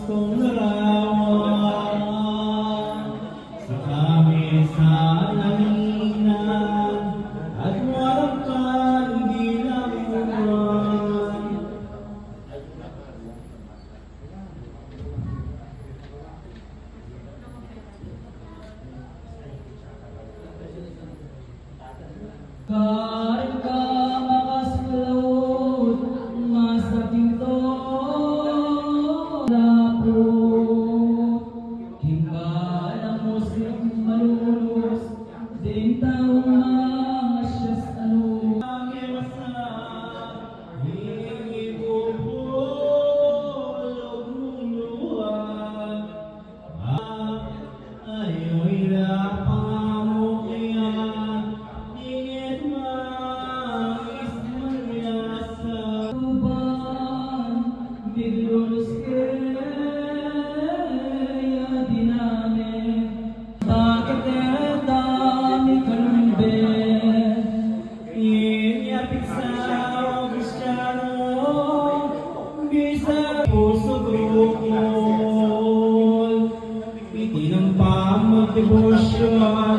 gustong larawan sa kamisan ng inan at walang kandilamuan. Karin ka makasulot masakit to lapot himbala mo siyang malulus din taong mga siyas ano ang iwasa hingibubulog mong luha ayo'y lapang yan ingit mais magyasa uban biglulus kaya dinamit bakit dami kalumbe inyapit sa Kristiyano bisa puso grukol itinang pamag-debosyon